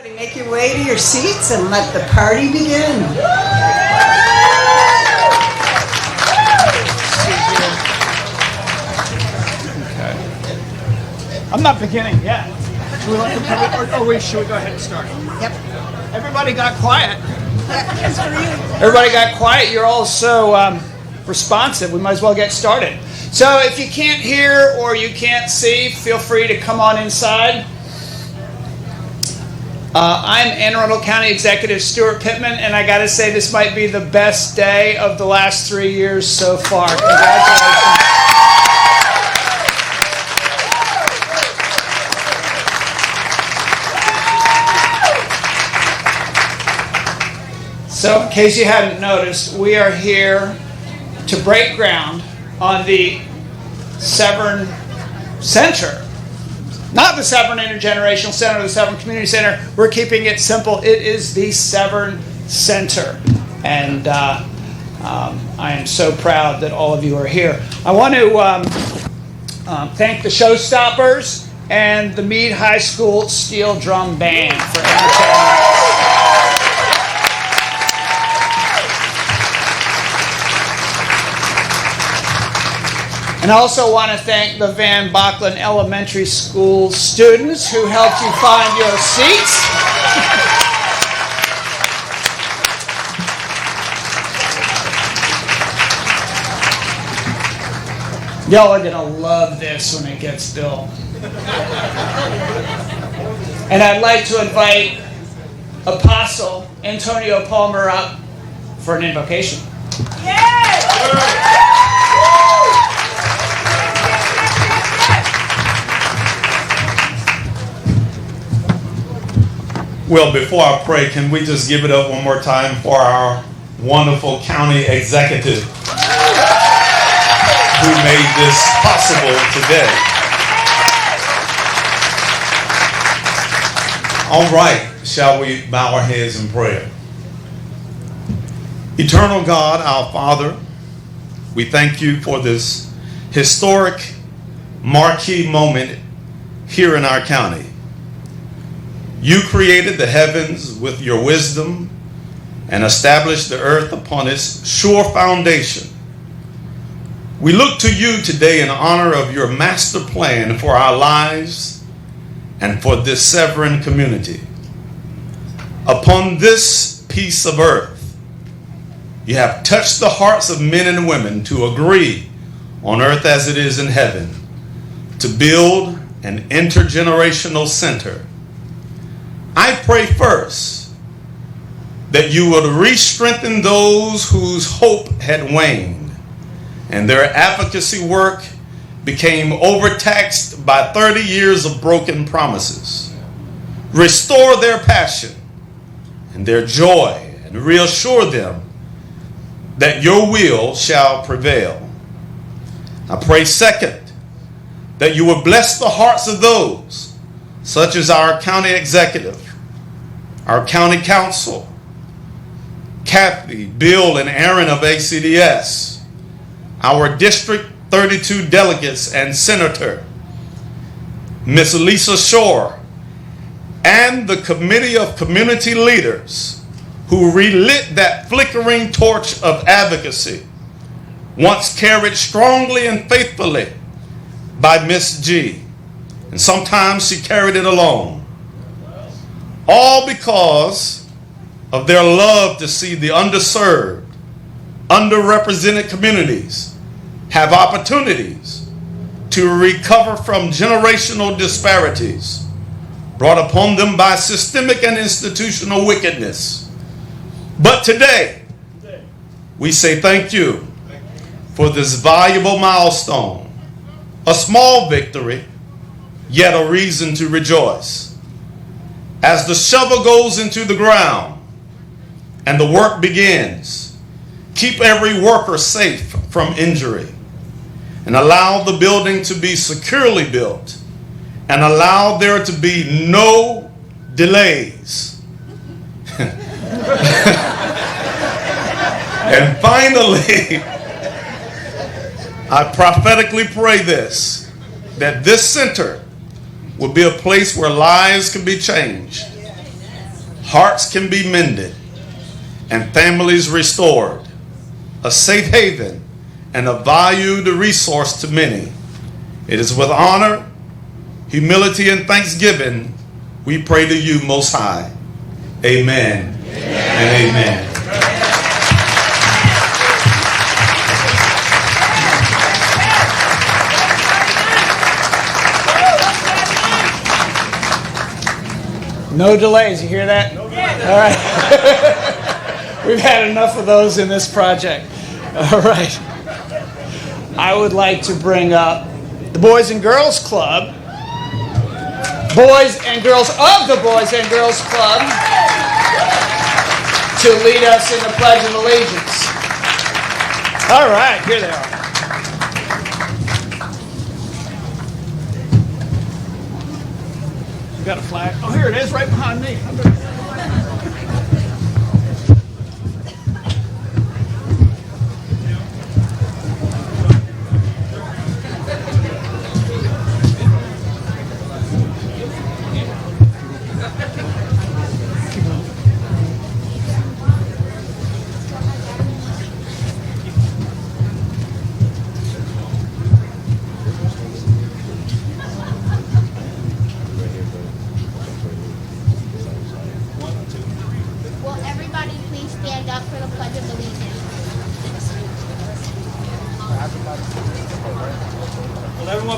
Make your way to your seats and let the party begin. Okay. I'm not beginning yet. Should we go ahead and start? Yep. Everybody got quiet. Yes, for you. Everybody got quiet. You're all so responsive. We might as well get started. So if you can't hear or you can't see, feel free to come on inside. I'm Anne Arundel County Executive Stuart Pittman, and I got to say this might be the best day of the last 3 years so far. Congratulations. So in case you hadn't noticed, we are here to break ground on the Severn Center. Not the Severn Intergenerational Center, the Severn Community Center. We're keeping it simple. It is the Severn Center. And I am so proud that all of you are here. I want to thank the Showstoppers and the Meade High School Steel Drum Band for entertaining us. And I also want to thank the Van Bachlen Elementary School students who helped you find your seats. Y'all are going to love this when it gets built. And I'd like to invite Apostle Antonio Palmer up for an invocation. Yes! Well, before I pray, can we just give it up one more time for our wonderful county executive who made this possible today? All right, shall we bow our heads in prayer? Eternal God, our Father, we thank you for this historic marquee moment here in our county. You created the heavens with your wisdom and established the earth upon its sure foundation. We look to you today in honor of your master plan for our lives and for this Severn community. Upon this piece of earth, you have touched the hearts of men and women to agree on earth as it is in heaven, to build an intergenerational center. I pray first that you would re-strengthen those whose hope had waned and their advocacy work became overtaxed by 30 years of broken promises. Restore their passion and their joy and reassure them that your will shall prevail. I pray second that you would bless the hearts of those such as our county executive, our county council, Kathy, Bill, and Aaron of ACDS, our District 32 delegates and senator, Miss Lisa Shore, and the committee of community leaders who relit that flickering torch of advocacy, once carried strongly and faithfully by Miss G. And sometimes she carried it alone. All because of their love to see the underserved, underrepresented communities have opportunities to recover from generational disparities brought upon them by systemic and institutional wickedness. But today, we say thank you for this valuable milestone, a small victory, yet a reason to rejoice. As the shovel goes into the ground and the work begins, keep every worker safe from injury and allow the building to be securely built and allow there to be no delays. And finally, I prophetically pray this, that this center will be a place where lives can be changed, hearts can be mended, and families restored, a safe haven and a valued resource to many. It is with honor, humility, and thanksgiving we pray to you, Most High. Amen, and amen. No delays, you hear that? All right. We've had enough of those in this project. All right. I would like to bring up the Boys and Girls Club. Boys and girls of the Boys and Girls Club to lead us in the Pledge of Allegiance. All right, here they are. You got a flag? Oh, here it is, right behind me.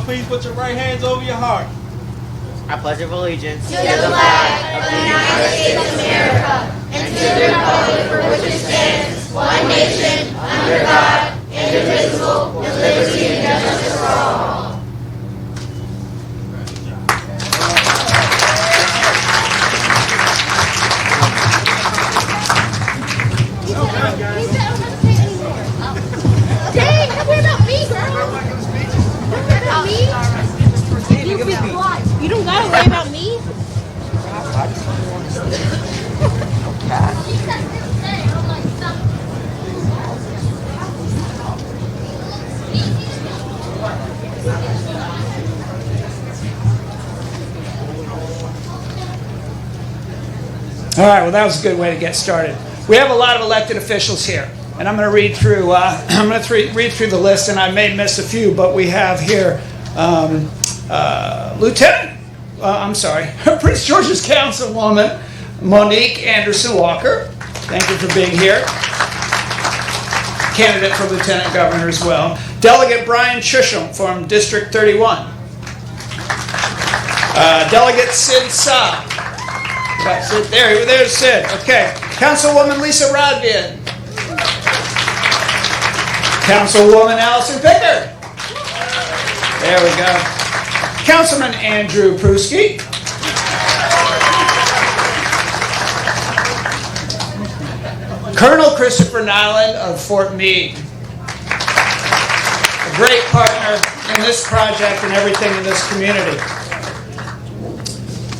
Please put your right hands over your heart. I pledge allegiance to the flag of the United States of America and to the republic for which it stands, one nation, under God, indivisible, with liberty and justice for all. Dang, don't worry about me, girl. You don't gotta worry about me. All right, well, that was a good way to get started. We have a lot of elected officials here, and I'm going to read through. Read through the list, and I may miss a few, but we have here Prince George's Councilwoman Monique Anderson Walker. Thank you for being here. Candidate for Lieutenant Governor as well. Delegate Brian Chisholm from District 31. Delegate Sid Sa. There's Sid. Okay. Councilwoman Lisa Rodvian. Councilwoman Allison Pickard. There we go. Councilman Andrew Pruski. Colonel Christopher Nyland of Fort Meade. A great partner in this project and everything in this community.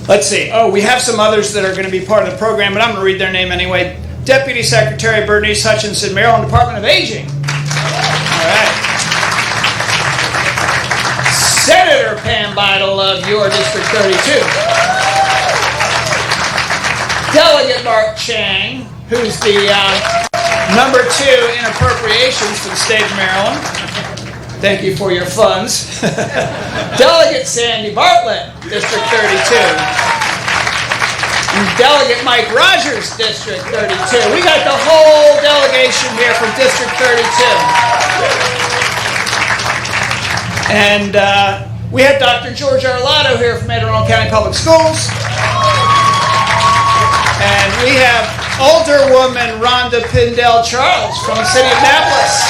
Let's see. Oh, we have some others that are going to be part of the program, but I'm going to read their name anyway. Deputy Secretary Bernice Hutchinson, Maryland Department of Aging. All right. Senator Pam Beidel of your District 32. Delegate Mark Chang, who's the number 2 in appropriations for the state of Maryland. Thank you for your funds. Delegate Sandy Bartlett, District 32. And Delegate Mike Rogers, District 32. We got the whole delegation here from District 32. And we have Dr. George Arlotto here from Anne Arundel County Public Schools. And we have older woman Rhonda Pindell Charles from the city of Annapolis.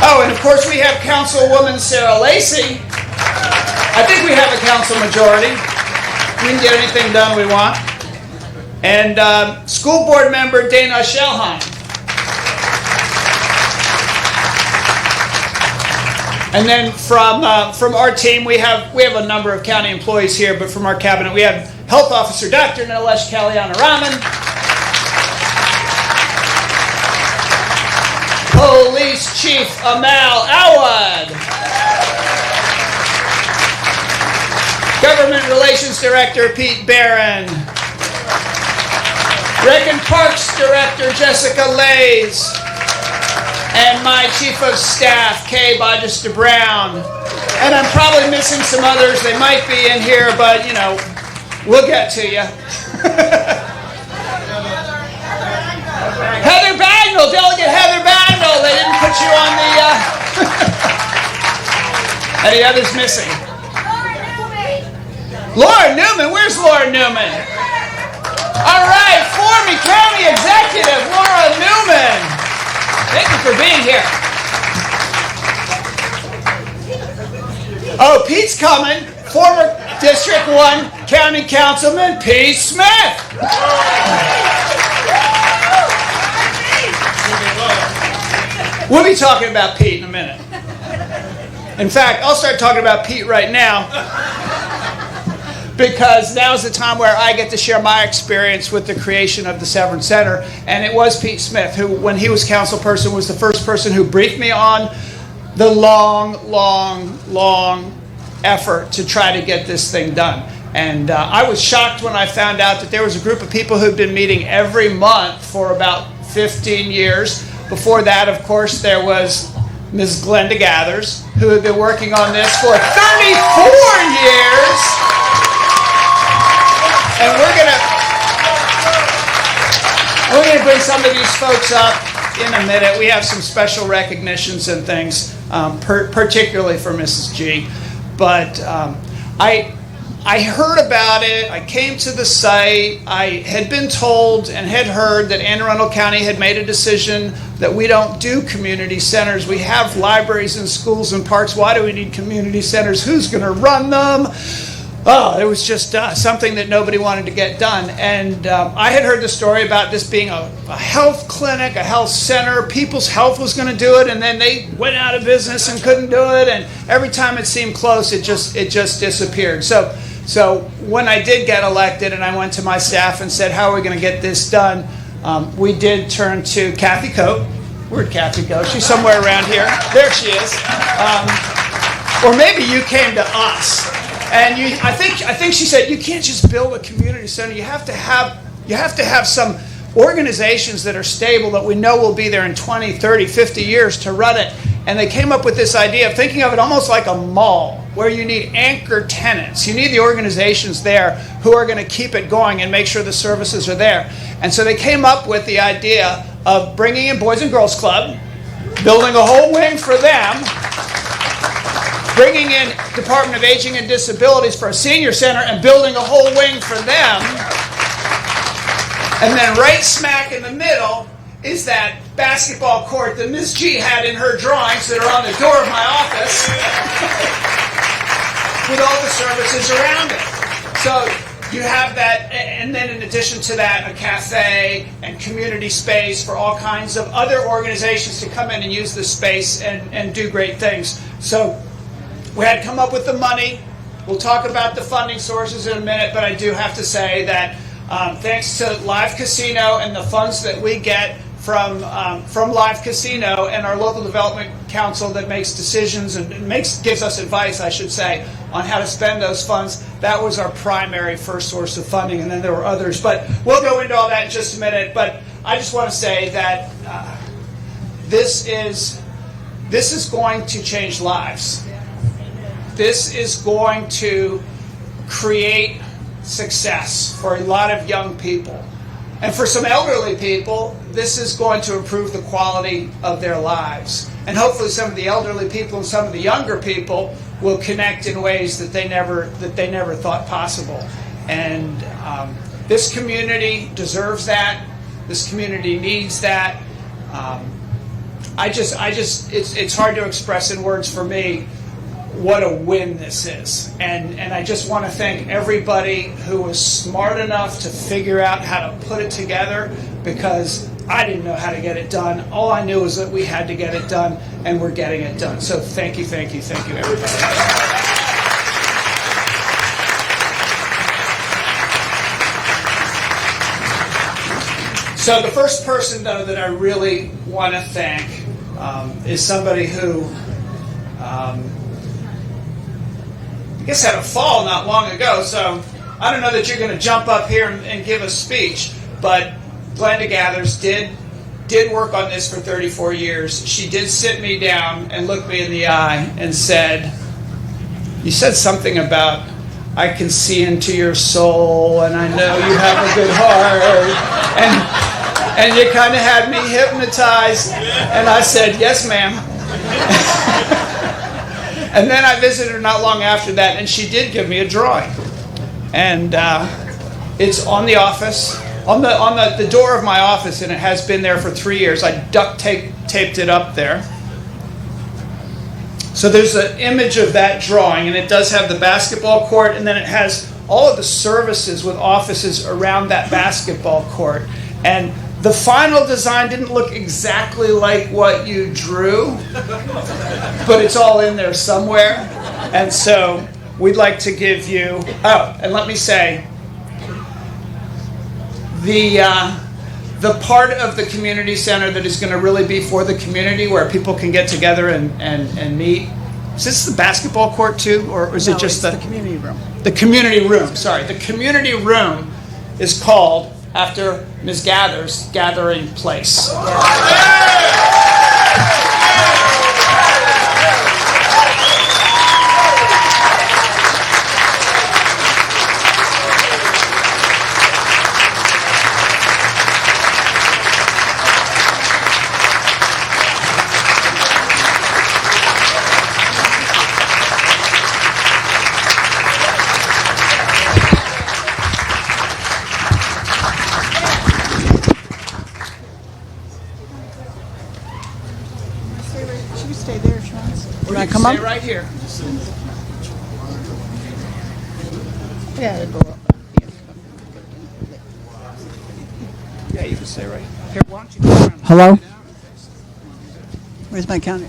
Oh, and of course we have Councilwoman Sarah Lacey. I think we have a council majority. We can get anything done we want. And school board member Dana Schelheim. And then from our team, we have a number of county employees here, but from our cabinet, we have Health Officer Dr. Nilesh Kalyana-Raman, Police Chief Amal Awad, Government Relations Director, Pete Barron. Rec and Parks Director, Jessica Lays. And my Chief of Staff, Kay Bodgester Brown. And I'm probably missing some others. They might be in here, but, you know, we'll get to you. Heather Bagnall, Delegate Heather Bagnall. They didn't put you on the... Any others missing? Laura Newman. Where's Laura Newman? All right, former County Executive Laura Newman. Thank you for being here. Oh, Pete's coming. Former District 1 County Councilman Pete Smith. We'll be talking about Pete in a minute. In fact, I'll start talking about Pete right now because now's the time where I get to share my experience with the creation of the Severn Center. And it was Pete Smith who, when he was council person, was the first person who briefed me on the long effort to try to get this thing done. And I was shocked when I found out that there was a group of people who'd been meeting every month for about 15 years. Before that, of course, there was Ms. Glenda Gathers, who had been working on this for 34 years. And we're gonna bring some of these folks up in a minute. We have some special recognitions and things, particularly for Mrs. G. But I heard about it. I came to the site. I had been told and had heard that Anne Arundel County had made a decision that we don't do community centers. We have libraries and schools and parks. Why do we need community centers? Who's going to run them? Oh, it was just something that nobody wanted to get done. And I had heard the story about this being a health clinic, a health center. People's Health was going to do it, and then they went out of business and couldn't do it. And every time it seemed close, it just disappeared. So when I did get elected and I went to my staff and said, how are we going to get this done? We did turn to Kathy Coate. Where'd Kathy go? She's somewhere around here. There she is. Or maybe you came to us. And I think she said, you can't just build a community center. You have to have some organizations that are stable that we know will be there in 20, 30, 50 years to run it. And they came up with this idea of thinking of it almost like a mall where you need anchor tenants. You need the organizations there who are going to keep it going and make sure the services are there. And so they came up with the idea of bringing in Boys and Girls Club, building a whole wing for them, bringing in Department of Aging and Disabilities for a senior center and building a whole wing for them. And then right smack in the middle is that basketball court that Ms. G had in her drawings that are on the door of my office with all the services around it. So you have that, and then in addition to that, a cafe and community space for all kinds of other organizations to come in and use this space and do great things. So we had to come up with the money. We'll talk about the funding sources in a minute, but I do have to say that thanks to Live Casino and the funds that we get from Live Casino and our local development council that makes decisions and gives us advice, I should say, on how to spend those funds. That was our primary first source of funding, and then there were others. But we'll go into all that in just a minute. But I just want to say that this is going to change lives. This is going to create success for a lot of young people. And for some elderly people, this is going to improve the quality of their lives. And hopefully some of the elderly people and some of the younger people will connect in ways that they never thought possible. And this community deserves that. This community needs that. It's hard to express in words for me what a win this is. And I just want to thank everybody who was smart enough to figure out how to put it together, because I didn't know how to get it done. All I knew was that we had to get it done, and we're getting it done. So thank you, everybody. So the first person, though, that I really want to thank is somebody who I guess had a fall not long ago, so I don't know that you're going to jump up here and give a speech, but Glenda Gathers did work on this for 34 years. She did sit me down and look me in the eye and said, you said something about, I can see into your soul and I know you have a good heart. And you kind of had me hypnotized. And I said, yes, ma'am. And then I visited her not long after that, and she did give me a drawing. And it's on the office, on the door of my office, and it has been there for 3 years. I duct taped it up there. So there's an image of that drawing, and it does have the basketball court, and then it has all of the services with offices around that basketball court. And the final design didn't look exactly like what you drew, but it's all in there somewhere. And so we'd like to give you, and let me say, the part of the community center that is going to really be for the community, where people can get together and meet. Is this the basketball court too, or is it just the community room? The community room, sorry. The community room is called, after Ms. Gathers, Gathering Place. Come up? Stay right here. Yeah, go up. Yeah, you can stay right Here, why don't you go around? Hello? Where's my counter?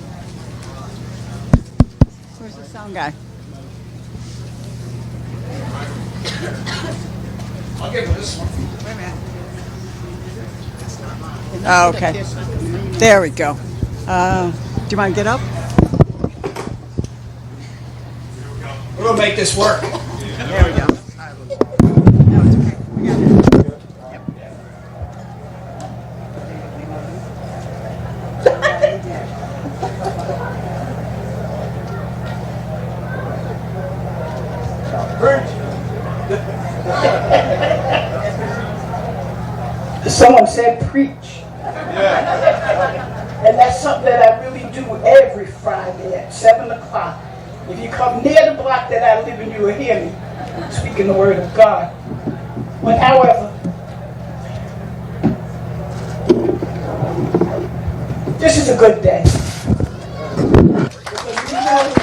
Where's the sound guy? I'll give her this one. Wait a minute. Oh, okay. There we go. Do you mind to get up? We're going to make this work. There we go. No, it's okay. We got it. Someone said preach. And that's something that I really do every Friday at 7 o'clock. If you come near the block that I live in, you will hear me speaking the word of God. But however, this is a good day. Because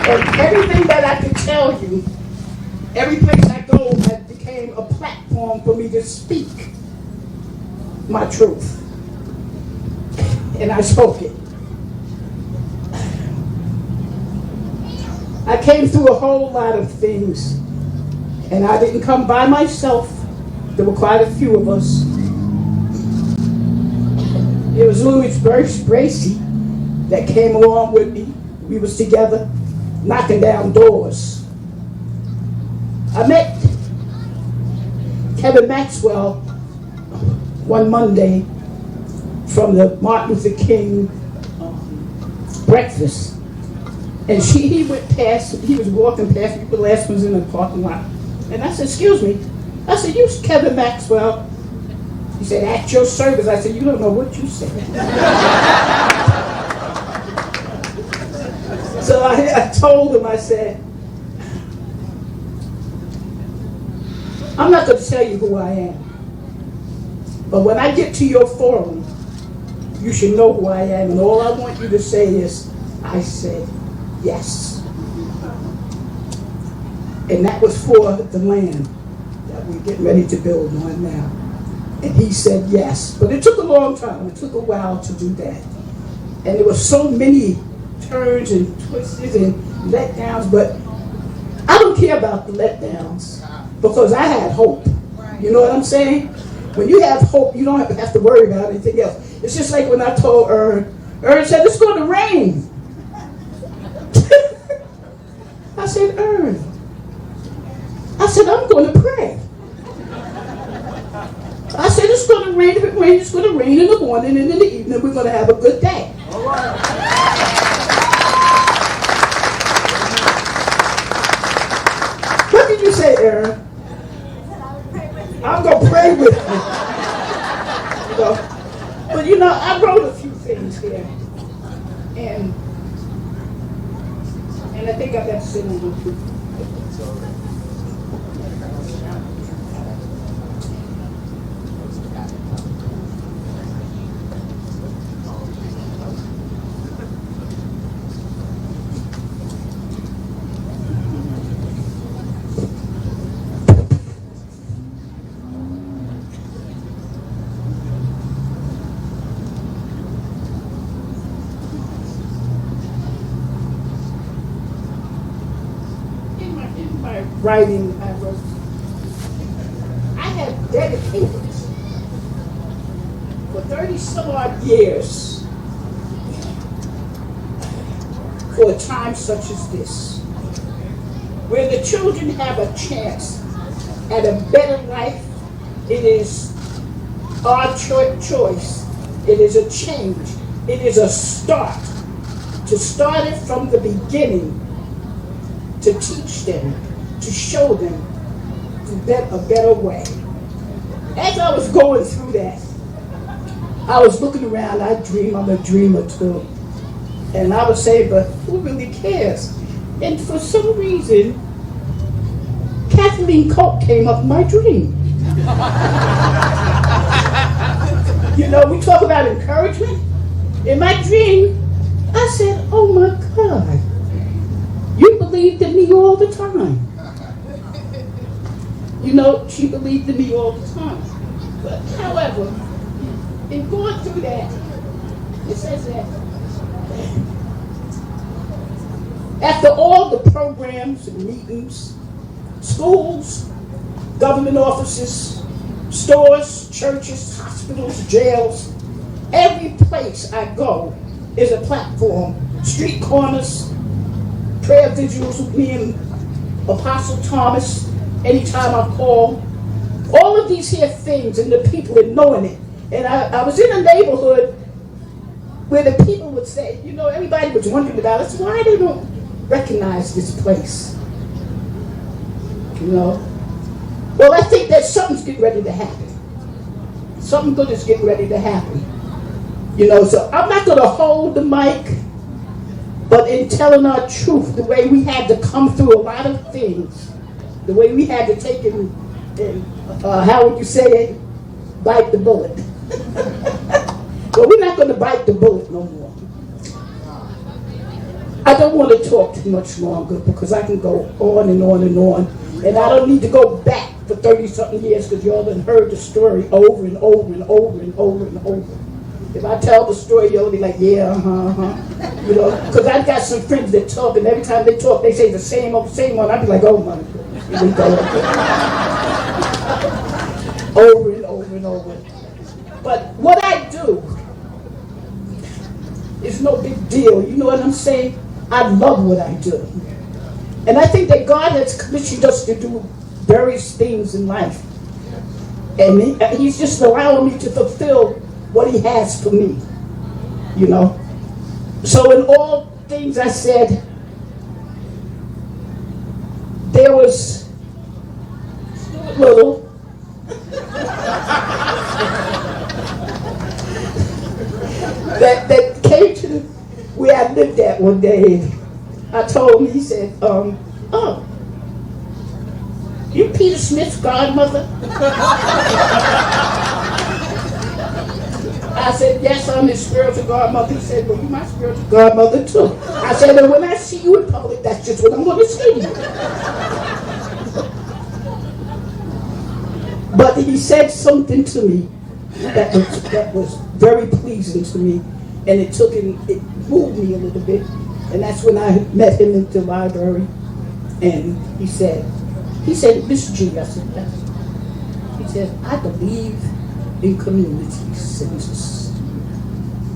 and everything that I can tell you, every place I go, it became a platform for me to speak my truth. And I spoke it. I came through a whole lot of things, and I didn't come by myself. There were quite a few of us. It was Louis Bracy that came along with me. We was together, knocking down doors. I met Kevin Maxwell one Monday from the Martin Luther King breakfast. And he went past, he was walking past me, the last ones in the parking lot. And I said, excuse me. I said, you Kevin Maxwell? He said, at your service. I said, you don't know what you said. So I told him, I said, I'm not going to tell you who I am. But when I get to your forum, you should know who I am. And all I want you to say is, I said, yes. And that was for the land that we're getting ready to build on now. And he said yes. But it took a long time. It took a while to do that. And there were so many turns and twists and letdowns. But I don't care about the letdowns because I had hope. You know what I'm saying? When you have hope, you don't have to worry about anything else. It's just like when I told Ern said, it's going to rain. I said, Ern, I said, I'm going to pray. I said, it's going to rain. If it rains, it's going to rain in the morning, and in the evening, we're going to have a good day. All right. What did you say, Aaron? I'm going to pray with you. You know? But you know, I wrote a few things here. And I think I got to sit on them too. Writing, I wrote, I have dedicated for 30 some odd years for a time such as this, where the children have a chance at a better life. It is our choice. It is a change. It is a start. To start it from the beginning, to teach them, to show them a better way. As I was going through that, I was looking around. I'm a dreamer too. And I was saying, but who really cares? And for some reason, Kathleen Coke came up in my dream. You know, we talk about encouragement. In my dream, I said, oh my God, you believed in me all the time. You know, she believed in me all the time. But however, in going through that, it says that after all the programs and meetings, schools, government offices, stores, churches, hospitals, jails, every place I go is a platform. Street corners, prayer vigils with me and Apostle Thomas, anytime I call. All of these here things and the people are knowing it. And I was in a neighborhood where the people would say, you know, everybody was wondering about us, why they don't recognize this place. You know? Well, I think that something's getting ready to happen. Something good is getting ready to happen. You know, so I'm not going to hold the mic, but in telling our truth, the way we had to come through a lot of things, the way we had to take it and how would you say it? Bite the bullet. But we're not going to bite the bullet no more. I don't want to talk too much longer because I can go on and on and on. And I don't need to go back for 30-something years because y'all done heard the story over and over and over and over and over. If I tell the story, y'all be like, yeah, You know, because I've got some friends that talk, and every time they talk, they say the same one. I'd be like, oh my God, here we go. Over and over and over. But what I do is no big deal. You know what I'm saying? I love what I do. And I think that God has commissioned us to do various things in life. And He's just allowing me to fulfill what He has for me. You know? So in all things I said, there was Stuart Little. that came to where I lived at one day. I told him, he said, oh, you Peter Smith's godmother? I said, yes, I'm his spiritual godmother. He said, well, you're my spiritual godmother too. I said, and when I see you in public, that's just what I'm going to say to you. But he said something to me that was very pleasing to me, and it moved me a little bit. And that's when I met him in the library, and he said, Miss G, I said, yes. He said, I believe in community census.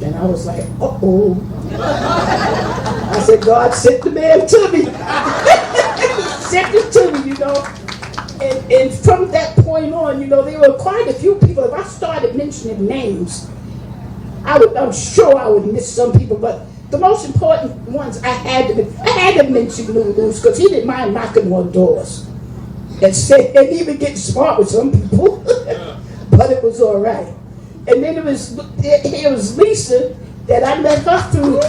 And I was like, uh-oh. I said, God sent the man to me. sent it to me, you know. And from that point on, you know, there were quite a few people. If I started mentioning names, I'm sure I would miss some people, but the most important ones I had to mention Lulu's, because he didn't mind knocking on doors and even getting smart with some people, but it was all right. And then it was Lisa that I met her through,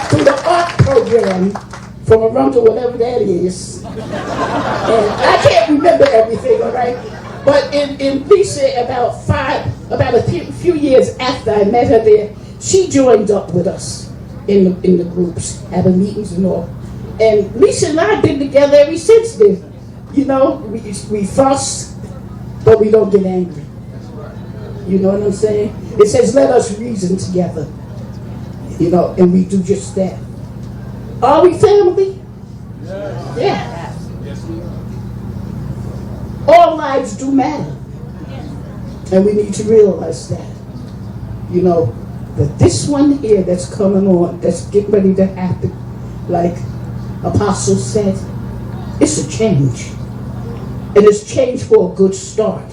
through the art program from Arundel, whatever that is. And I can't remember everything, all right? But in Lisa, about a few years after I met her there, she joined up with us in the groups, having meetings and all. And Lisa and I have been together ever since then. You know, we fuss, but we don't get angry. You know what I'm saying? It says, let us reason together. You know, and we do just that. Are we family? Yeah. All lives do matter. And we need to realize that. You know, that this one here that's coming on, that's getting ready to happen, like Apostle said, it's a change. And it's change for a good start.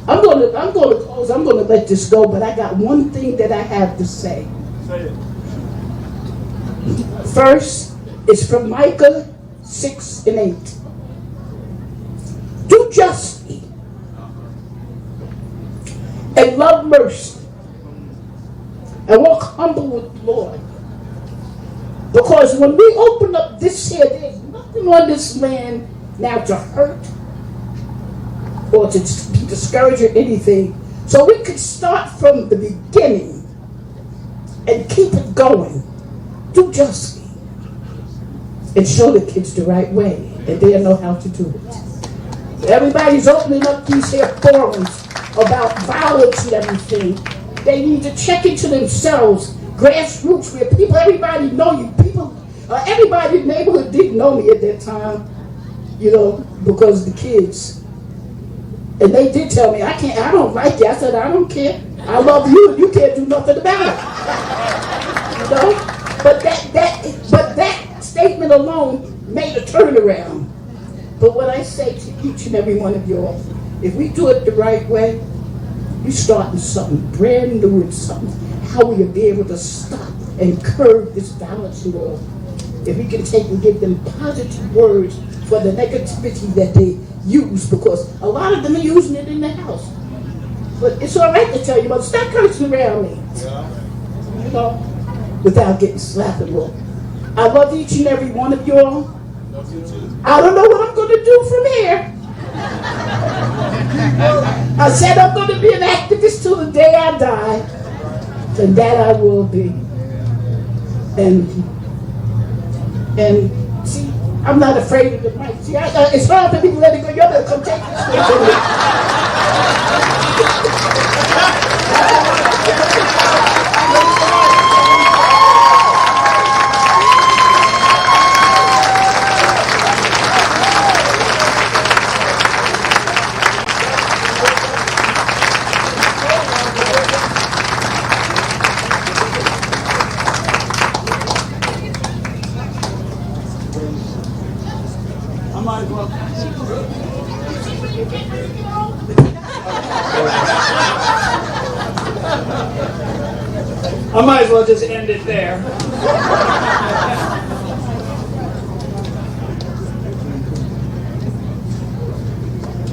I'm gonna close, I'm gonna let this go, but I got one thing that I have to say. First, it's from Micah 6:8. Do justly and love mercy and walk humble with the Lord. Because when we open up this here, there's nothing on this land now to hurt or to be discouraged or anything. So we could start from the beginning and keep it going. Do justly and show the kids the right way, and they'll know how to do it. Everybody's opening up these here forums about violence and everything. They need to check into themselves, grassroots, where people, everybody know you. People, everybody in the neighborhood didn't know me at that time, you know, because the kids. And they did tell me, I don't like you. I said, I don't care. I love you, and you can't do nothing about it. You know? But that statement alone made a turnaround. But what I say to each and every one of y'all, if we do it the right way, we're starting something brand new and something, how we will be able to stop and curb this violence and all. If we can take and give them positive words for the negativity that they use, because a lot of them are using it in the house. But it's all right to tell you, but stop cursing around me. You know? Without getting slapped and all. I love each and every one of y'all. I don't know what I'm going to do from here. I said I'm going to be an activist till the day I die. And that I will be. And see, I'm not afraid of the mic. See, it's hard for me to let it go. You're going to come take this thing from me. I might as well just end it there.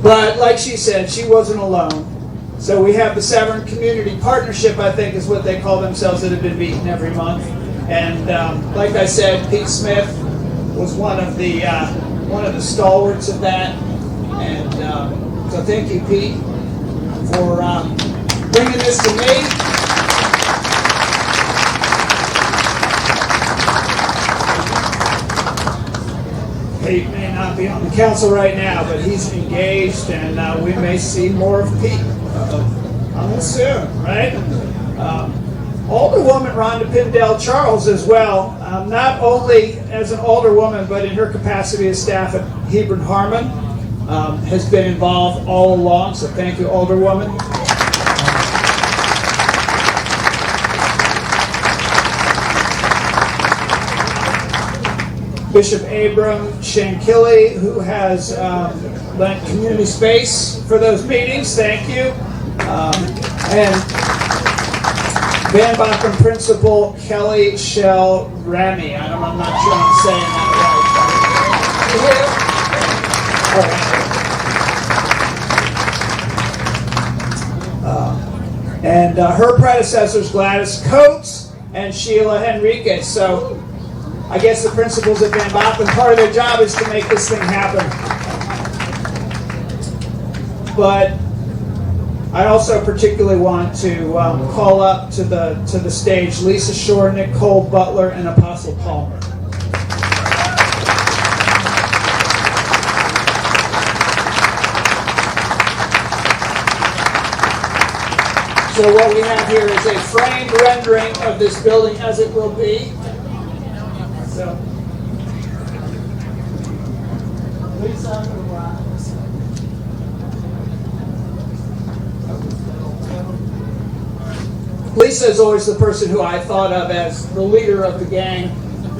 But like she said, she wasn't alone. So we have the Severn Community Partnership, I think is what they call themselves, that have been meeting every month. And like I said, Pete Smith was one of the stalwarts of that. And so thank you, Pete, for bringing this to me. Pete may not be on the council right now, but he's engaged, and we may see more of Pete coming soon, right? Alderwoman Rhonda Pindell Charles as well, not only as an alderwoman, but in her capacity as staff at Hebron Harmon, has been involved all along, so thank you, Alderwoman. Bishop Abram Shankilly, who has lent community space for those meetings. Thank you. And Van Bachman Principal Kelly Shell Rami. I'm not sure I'm saying that right. And her predecessors, Gladys Coates and Sheila Henriquez. So I guess the principals at Van Bachman, part of their job is to make this thing happen. But I also particularly want to call up to the stage Lisa Shore, Nicole Butler, and Apostle Palmer. So what we have here is a framed rendering of this building as it will be. So, Lisa, Lisa is always the person who I thought of as the leader of the gang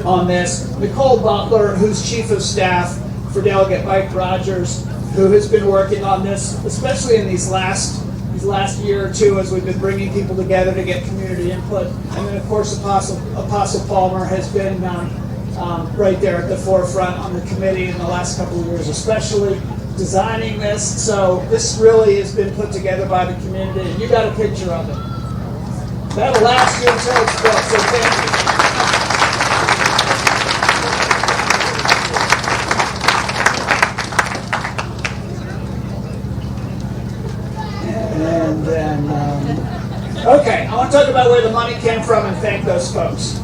on this. Nicole Butler, who's chief of staff for Delegate Mike Rogers, who has been working on this, especially in these last year or two as we've been bringing people together to get community input. And then, of course, Apostle Palmer has been right there at the forefront on the committee in the last couple of years, especially designing this. So this really has been put together by the community, and you got a picture of it. That'll last you until it's built, so thank you. And then, okay, I want to talk about where the money came from and thank those folks.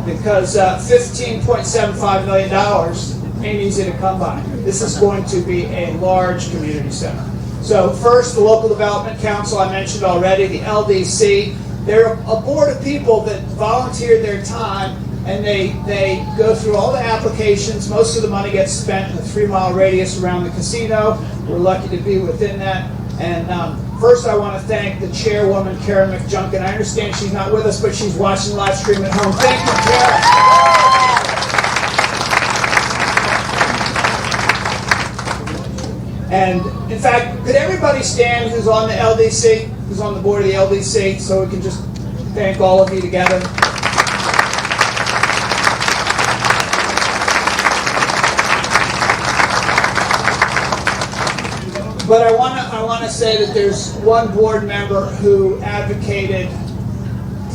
Because $15.75 million ain't easy to come by. This is going to be a large community center. So first, the Local Development Council, I mentioned already, the LDC. They're a board of people that volunteered their time, and they go through all the applications. Most of the money gets spent in the 3-mile radius around the casino. We're lucky to be within that. And first, I want to thank the chairwoman, Karen McJunkin. I understand she's not with us, but she's watching live stream at home. Thank you, Karen. And in fact, could everybody stand who's on the LDC, who's on the board of the LDC, so we can just thank all of you together? But I want to say that there's one board member who advocated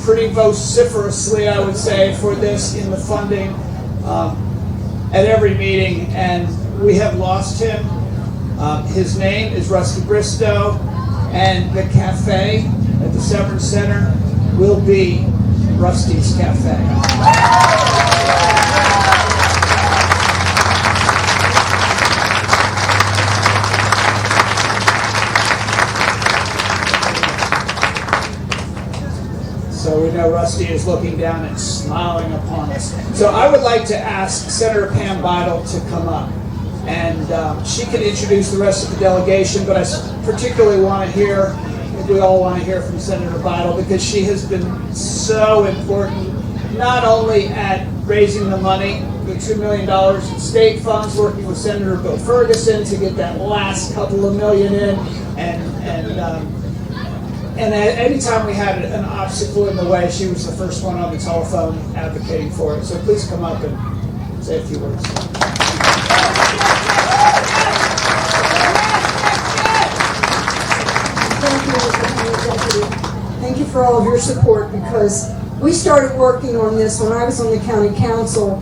pretty vociferously, I would say, for this in the funding at every meeting, and we have lost him. His name is Rusty Bristow, and the cafe at the Severn Center will be Rusty's Cafe. So we know Rusty is looking down and smiling upon us. So I would like to ask Senator Pam Vidal to come up. And she can introduce the rest of the delegation, but I particularly want to hear, I think we all want to hear from Senator Vidal, because she has been so important, not only at raising the money, the $2 million in state funds, working with Senator Bill Ferguson to get that last couple of million in, and any time we had an obstacle in the way, she was the first one on the telephone advocating for it. So please come up and say a few words. Thank you for all of your support, because we started working on this when I was on the county council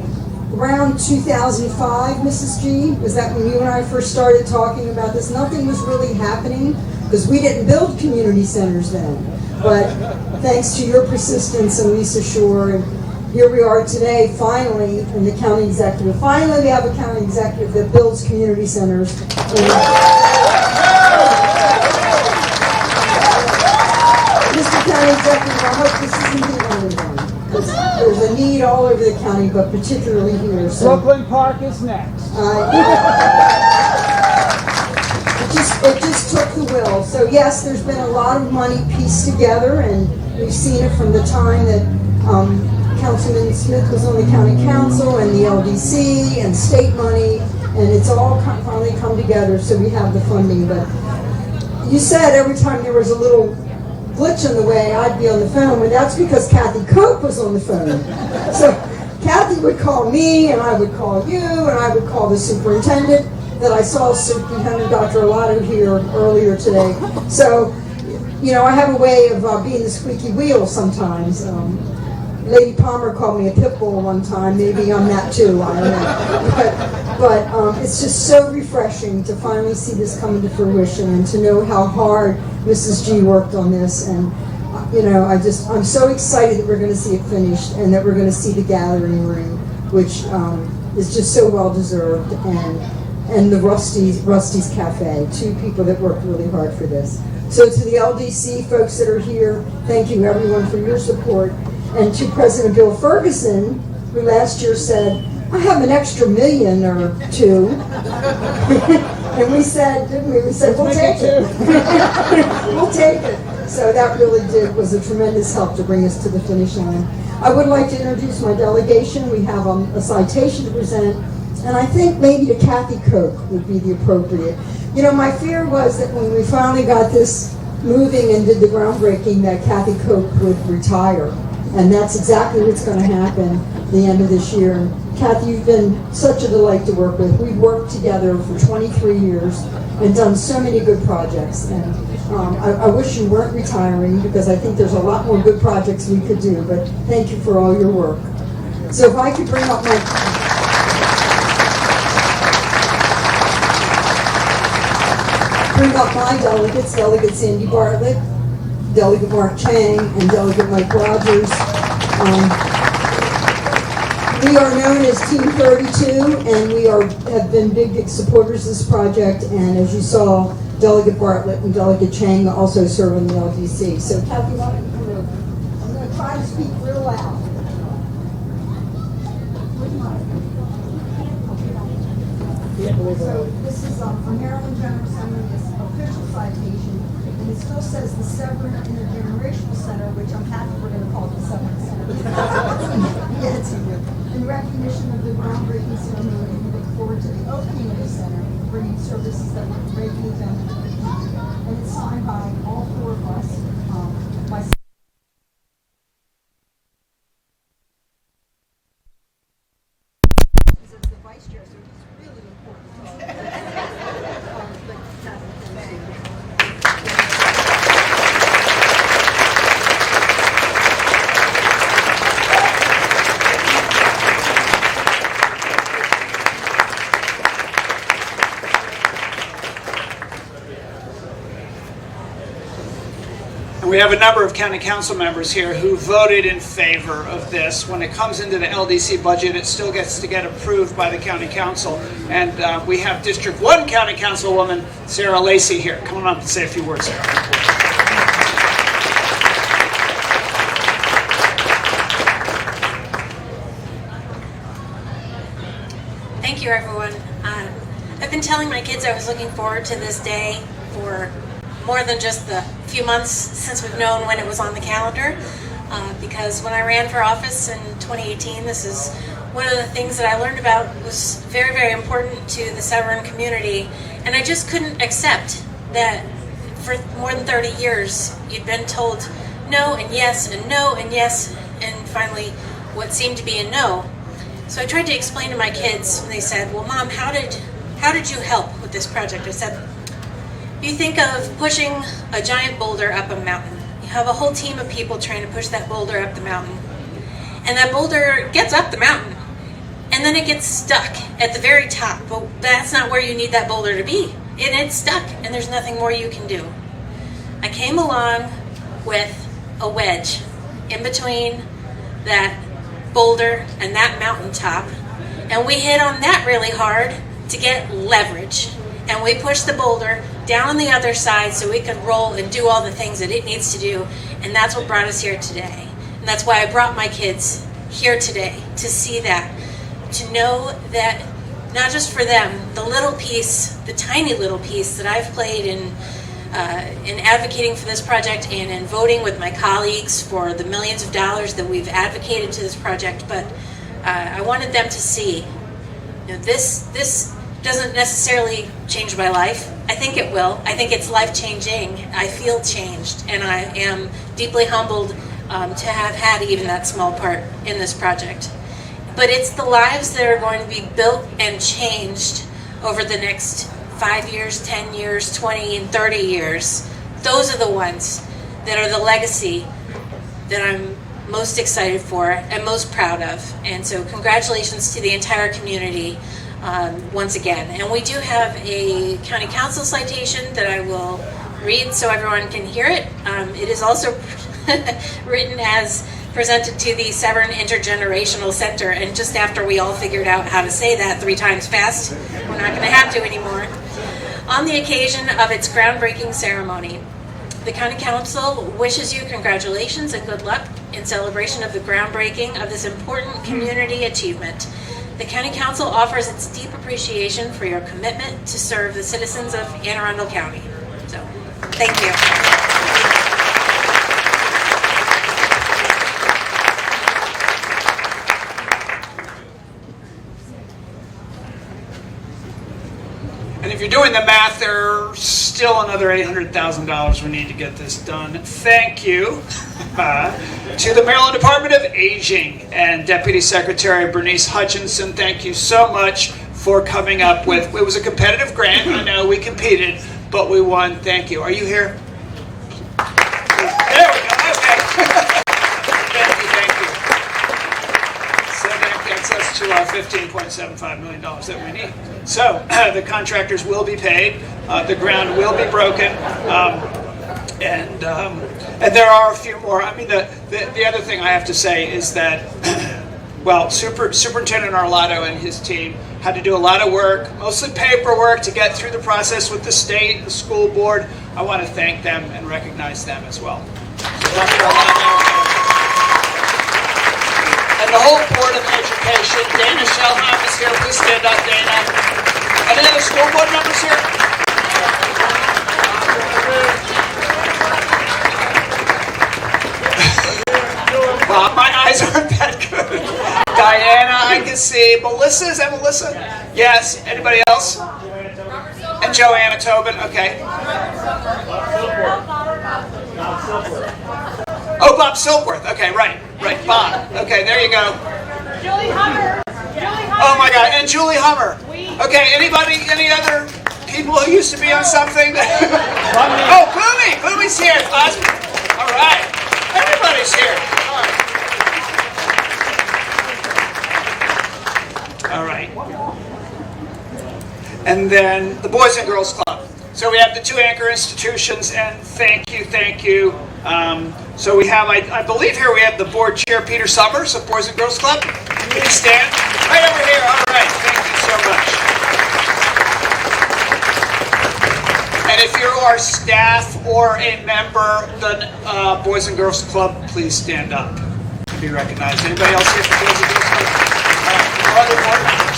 around 2005, Mrs. G. Was that when you and I first started talking about this? Nothing was really happening because we didn't build community centers then. But thanks to your persistence and Lisa Shore, and here we are today, finally, in the county executive. Finally, we have a county executive that builds community centers. Mr. County Executive, I hope this isn't the only one, because there's a need all over the county, but particularly here. So, Brooklyn Park is next. It just took the will. So yes, there's been a lot of money pieced together, and we've seen it from the time that Councilman Smith was on the county council and the LDC and state money, and it's all finally come together, so we have the funding. But you said every time there was a little glitch in the way, I'd be on the phone, and that's because Kathy Cope was on the phone. So Kathy would call me, and I would call you, and I would call the superintendent. That I saw Superintendent Dr. Olato here earlier today. So, you know, I have a way of being the squeaky wheel sometimes. Lady Palmer called me a pit bull one time. Maybe I'm that too, I don't know. But it's just so refreshing to finally see this come into fruition and to know how hard Mrs. G worked on this. And, you know, I'm so excited that we're going to see it finished and that we're going to see the gathering room, which is just so well deserved. And the Rusty's Cafe, two people that worked really hard for this. So to the LDC folks that are here, thank you everyone for your support. And to President Bill Ferguson, who last year said, I have an extra $1 million or $2 million. And we said, didn't we? We said, we'll take it. We'll take it. So that really was a tremendous help to bring us to the finish line. I would like to introduce my delegation. We have a citation to present. And I think maybe to Kathy Koch would be the appropriate. You know, my fear was that when we finally got this moving and did the groundbreaking that Kathy Koch would retire. And that's exactly what's going to happen at the end of this year. And Kathy, you've been such a delight to work with. We've worked together for 23 years and done so many good projects. And I wish you weren't retiring because I think there's a lot more good projects we could do. But thank you for all your work. So if I could bring up my delegates, Delegate Sandy Bartlett, Delegate Mark Chang, and Delegate Mike Rogers. We are known as Team 32, and we have been big supporters of this project, and as you saw, Delegate Bartlett and Delegate Chang also serve on the LDC. So Kathy, why don't you come over? I'm going to try to speak real loud. So this is a Maryland General Assembly's official citation, and it still says the Severn Intergenerational Center, which I'm happy we're going to call the Severn Center. Yes, in recognition of the groundbreaking ceremony, we look forward to the opening of the center, bringing services that were greatly benefited to the community. And it's signed by all four of us, myself. The vice chair, so he's really important. And we have a number of county council members here who voted in favor of this. When it comes into the LDC budget, it still gets to get approved by the county council. And we have District 1 County Councilwoman Sarah Lacey here. Come on up and say a few words, Sarah. Thank you, everyone. I've been telling my kids I was looking forward to this day for more than just the few months since we've known when it was on the calendar, because when I ran for office in 2018, this is one of the things that I learned about was very, very important to the Severn community, and I just couldn't accept that for more than 30 years you'd been told no and yes and no and yes, and finally what seemed to be a no. So I tried to explain to my kids, and they said, well, Mom, how did you help with this project? I said, you think of pushing a giant boulder up a mountain. You have a whole team of people trying to push that boulder up the mountain. And that boulder gets up the mountain, and then it gets stuck at the very top. But that's not where you need that boulder to be. And it's stuck, and there's nothing more you can do. I came along with a wedge in between that boulder and that mountaintop, and we hit on that really hard to get leverage. And we pushed the boulder down on the other side so we could roll and do all the things that it needs to do, and that's what brought us here today. And that's why I brought my kids here today, to see that, to know that not just for them, the little piece, the tiny little piece that I've played in in advocating for this project and in voting with my colleagues for the millions of dollars that we've advocated to this project. But I wanted them to see, this doesn't necessarily change my life. I think it will. I think it's life-changing. I feel changed, and I am deeply humbled to have had even that small part in this project. But it's the lives that are going to be built and changed over the next 5 years, 10 years, 20 and 30 years. Those are the ones that are the legacy that I'm most excited for and most proud of. And so congratulations to the entire community once again. And we do have a county council citation that I will read so everyone can hear it. It is also written as presented to the Severn Intergenerational Center, and just after we all figured out how to say that 3 times fast, we're not going to have to anymore. On the occasion of its groundbreaking ceremony, the County Council wishes you congratulations and good luck in celebration of the groundbreaking of this important community achievement. The County Council offers its deep appreciation for your commitment to serve the citizens of Anne Arundel County. So, thank you. And if you're doing the math, there's still another $800,000 we need to get this done. Thank you to the Maryland Department of Aging and Deputy Secretary Bernice Hutchinson. Thank you so much for coming up with, it was a competitive grant. I know we competed, but we won. Thank you. Are you here? There we go. Okay. Thank you. So that gets us to our $15.75 million that we need. So the contractors will be paid, the ground will be broken, and there are a few more. I mean, the other thing I have to say is that, well, Superintendent Arlotto and his team had to do a lot of work, mostly paperwork, to get through the process with the state and the school board. I want to thank them and recognize them as well. So Dr. Arlotto, and the whole Board of Education. Dana Shellham is here. Please stand up, Dana. Any other school board members here? My eyes aren't that good. Diana, I can see. Melissa, is that Melissa? Yes. Anybody else? And Joanna Tobin, okay. Oh, Bob Silkworth. Okay, right, Bob. Okay, there you go. Julie Hummer. Oh my God, and Julie Hummer. Okay, anybody, any other people who used to be on something? Oh, Boomie. Boomie's here. All right. Everybody's here. All right. And then the Boys and Girls Club. So we have the 2 anchor institutions, and thank you. So we have, I believe here we have the board chair, Peter Summers of Boys and Girls Club. Can you stand? Right over here. All right. Thank you so much. And if you are staff or a member of the Boys and Girls Club, please stand up to be recognized. Anybody else here for Boys and Girls Club? Other board members?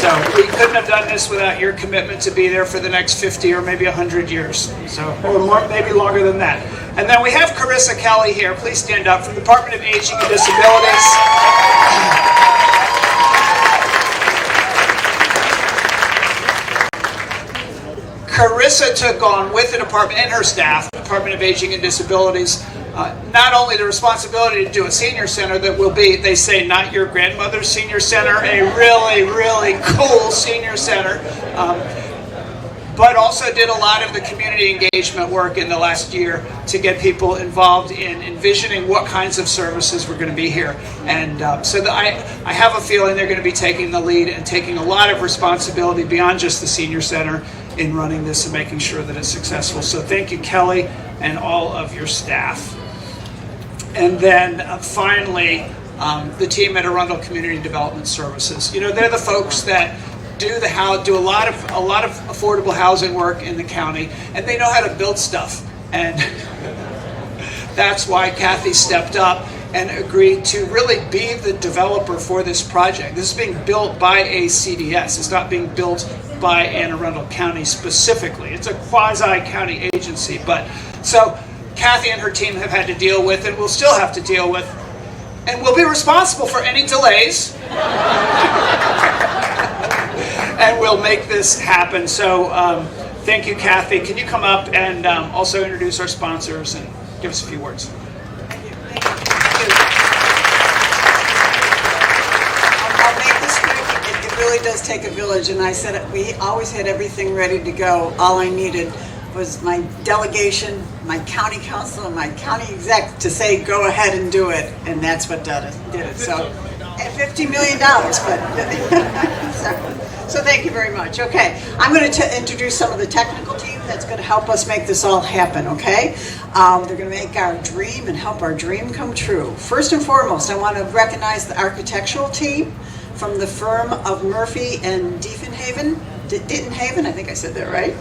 So we couldn't have done this without your commitment to be there for the next 50 or maybe 100 years. So, or more, maybe longer than that. And then we have Carissa Kelly here. Please stand up, from the Department of Aging and Disabilities. Carissa took on, with the department and her staff, Department of Aging and Disabilities, not only the responsibility to do a senior center that will be, they say, not your grandmother's senior center, a really, really cool senior center, but also did a lot of the community engagement work in the last year to get people involved in envisioning what kinds of services were going to be here. And so I have a feeling they're going to be taking the lead and taking a lot of responsibility beyond just the senior center in running this and making sure that it's successful. So thank you, Kelly, and all of your staff. And then finally, the team at Arundel Community Development Services. You know, they're the folks that do a lot of affordable housing work in the county, and they know how to build stuff. And that's why Kathy stepped up and agreed to really be the developer for this project. This is being built by a CDS. It's not being built by Anne Arundel County specifically. It's a quasi-county agency, but so Kathy and her team have had to deal with and will still have to deal with, and will be responsible for any delays. And we'll make this happen. So thank you, Kathy. Can you come up and also introduce our sponsors and give us a few words? Thank you. I'll make this quick. It really does take a village, and I said we always had everything ready to go. All I needed was my delegation, my county council, and my county exec to say go ahead and do it, and that's what did it. So, and $50 million, but so thank you very much. Okay, I'm going to introduce some of the technical team that's going to help us make this all happen. Okay, they're going to make our dream and help our dream come true. First and foremost, I want to recognize the architectural team from the firm of Murphy and Dittenhaven. I think I said that right.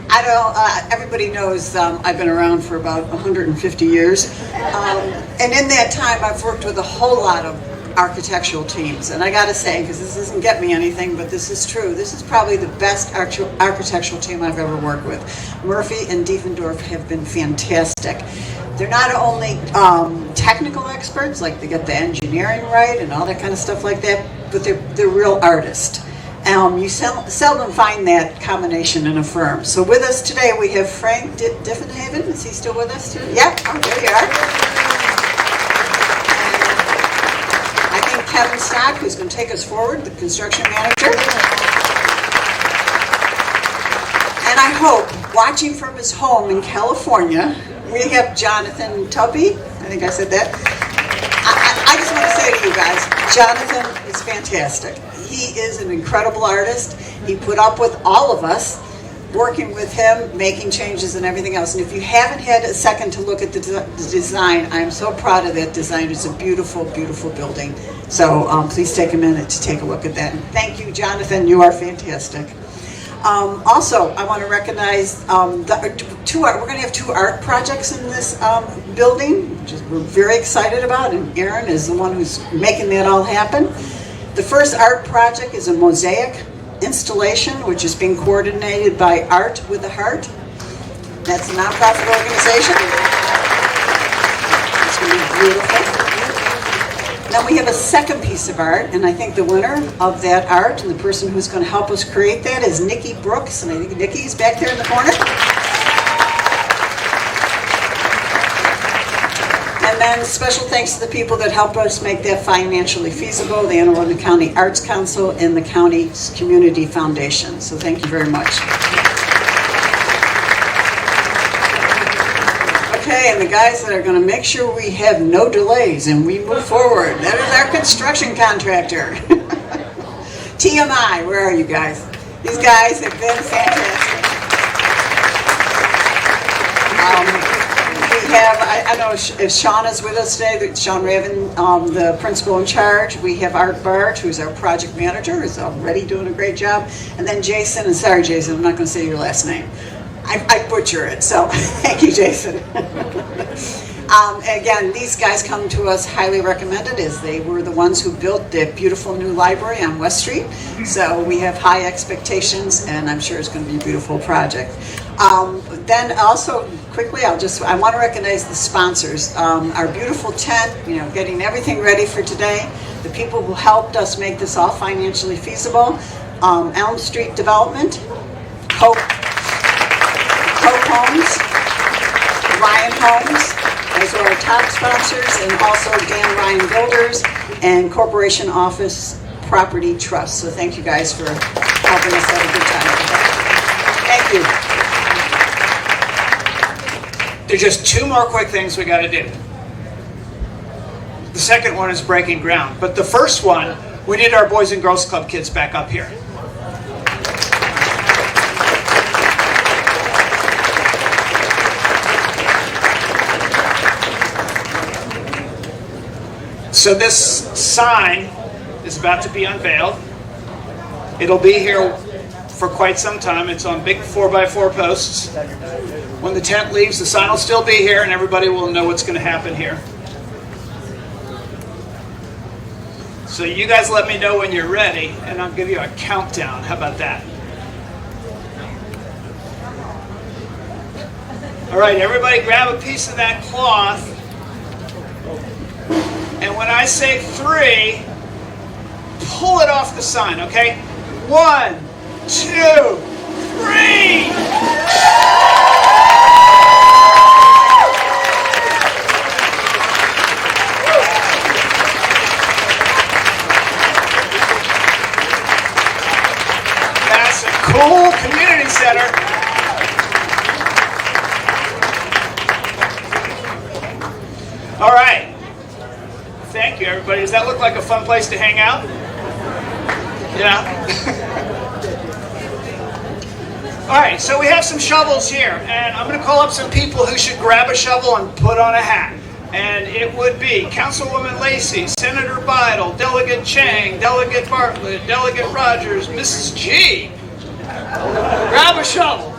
I don't. Everybody knows I've been around for about 150 years, and in that time, I've worked with a whole lot of architectural teams. And I got to say, because this doesn't get me anything, but this is true. This is probably the best architectural team I've ever worked with. Murphy and Diefendorf have been fantastic. They're not only technical experts, like they get the engineering right and all that kind of stuff like that, but they're real artists. You seldom find that combination in a firm. So with us today, we have Frank Dittenhaven. Is he still with us too? Yeah, oh, there you are. And I think Kevin Stock, who's going to take us forward, the construction manager. And I hope, watching from his home in California, we have Jonathan Tubby. I think I said that. I just want to say to you guys, Jonathan is fantastic. He is an incredible artist. He put up with all of us, working with him, making changes and everything else. And if you haven't had a second to look at the design, I'm so proud of that design. It's a beautiful, beautiful building. So please take a minute to take a look at that. And thank you, Jonathan. You are fantastic. Also, I want to recognize we're going to have two art projects in this building, which we're very excited about, and Aaron is the one who's making that all happen. The first art project is a Mosaic Installation, which is being coordinated by Art with a Heart. That's a nonprofit organization. It's going to be beautiful. Then we have a second piece of art, and I think the winner of that art and the person who's going to help us create that is Nikki Brooks, and I think Nikki's back there in the corner. And then special thanks to the people that help us make that financially feasible, the Anne Arundel County Arts Council and the County's Community Foundation. So thank you very much. Okay, and the guys that are going to make sure we have no delays and we move forward. That is our construction contractor. TMI, where are you guys? These guys have been fantastic. We have, I know if Sean is with us today, Sean Raven, the principal in charge. We have Art Bart, who's our project manager, who's already doing a great job. And then Jason, and sorry Jason, I'm not going to say your last name. I butcher it, so thank you, Jason. Again, these guys come to us highly recommended, as they were the ones who built the beautiful new library on West Street. So we have high expectations, and I'm sure it's going to be a beautiful project. Then also, quickly, I want to recognize the sponsors. Our beautiful tent, getting everything ready for today. The people who helped us make this all financially feasible. Elm Street Development, Hope Homes, Ryan Homes, as are our top sponsors, and also Dan Ryan Builders and Corporation Office Property Trust. So thank you guys for helping us have a good time. Thank you. There's just two more quick things we got to do. The second one is breaking ground, but the first one, we need our Boys and Girls Club kids back up here. So this sign is about to be unveiled. It'll be here for quite some time. It's on big 4x4 posts. When the tent leaves, the sign will still be here and everybody will know what's going to happen here. So you guys let me know when you're ready and I'll give you a countdown. How about that? All right, everybody grab a piece of that cloth. And when I say 3, pull it off the sign, okay? 1, 2, 3! That's a cool community center. All right. Thank you, everybody. Does that look like a fun place to hang out? Yeah. All right, so we have some shovels here, and I'm going to call up some people who should grab a shovel and put on a hat. And it would be Councilwoman Lacey, Senator Bidle, Delegate Chang, Delegate Bartlett, Delegate Rogers, Mrs. G. Grab a shovel.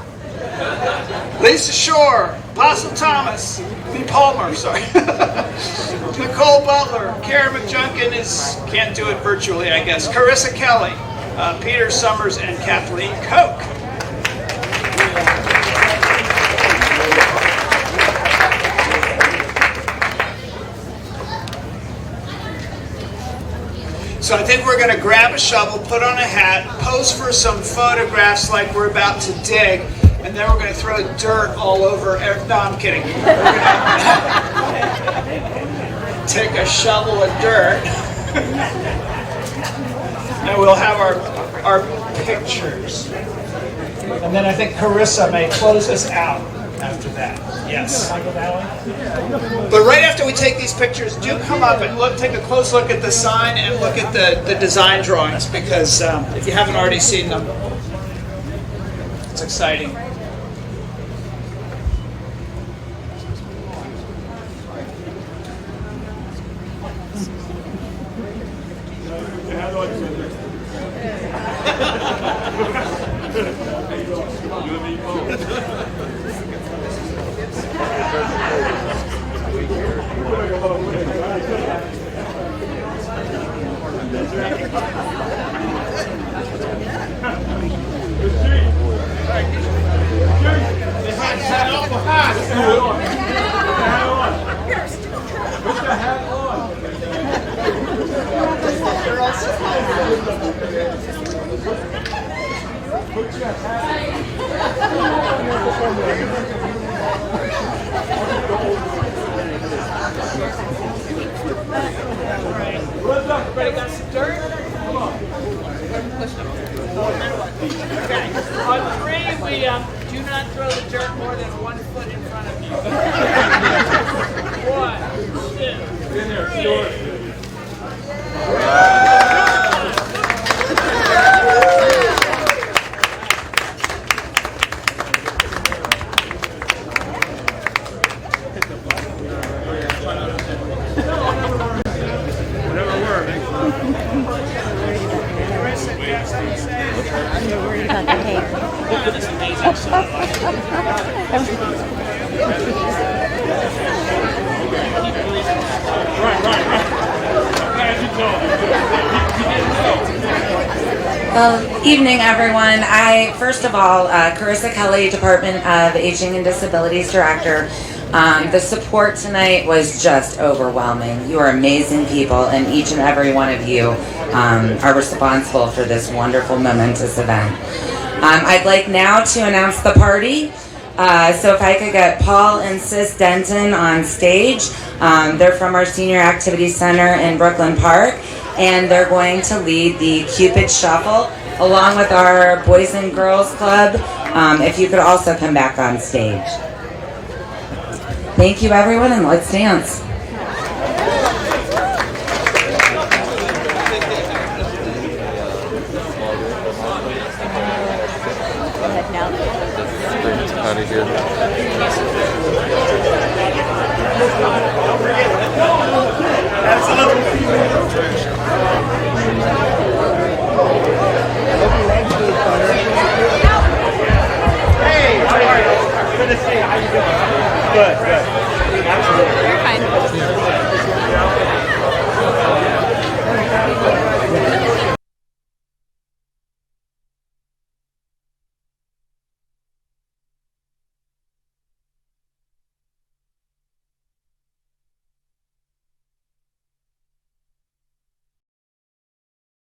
Lisa Shore, Apostle Thomas, Palmer, sorry. Nicole Butler, Karen McJunkin can't do it virtually, I guess. Carissa Kelly, Peter Summers, and Kathleen Koch. So I think we're going to grab a shovel, put on a hat, pose for some photographs like we're about to dig, and then we're going to throw dirt all over. No, I'm kidding. We're going to take a shovel of dirt, and we'll have our pictures. And then I think Carissa may close us out after that. Yes. But right after we take these pictures, do come up and take a close look at the sign and look at the design drawings, because if you haven't already seen them, it's exciting. Everybody got some dirt? Come on. Okay. On 3, we do not throw the dirt more than 1 foot in front of you. 1, 2, 3. Well, evening everyone. First of all, Carissa Kelly, Department of Aging and Disabilities Director. The support tonight was just overwhelming. You are amazing people, and each and every one of you are responsible for this wonderful, momentous event. I'd like now to announce the party. So if I could get Paul and Sis Denton on stage. They're from our Senior Activity Center in Brooklyn Park, and they're going to lead the Cupid Shuffle along with our Boys and Girls Club. If you could also come back on stage. Thank you everyone, and let's dance. Out of here.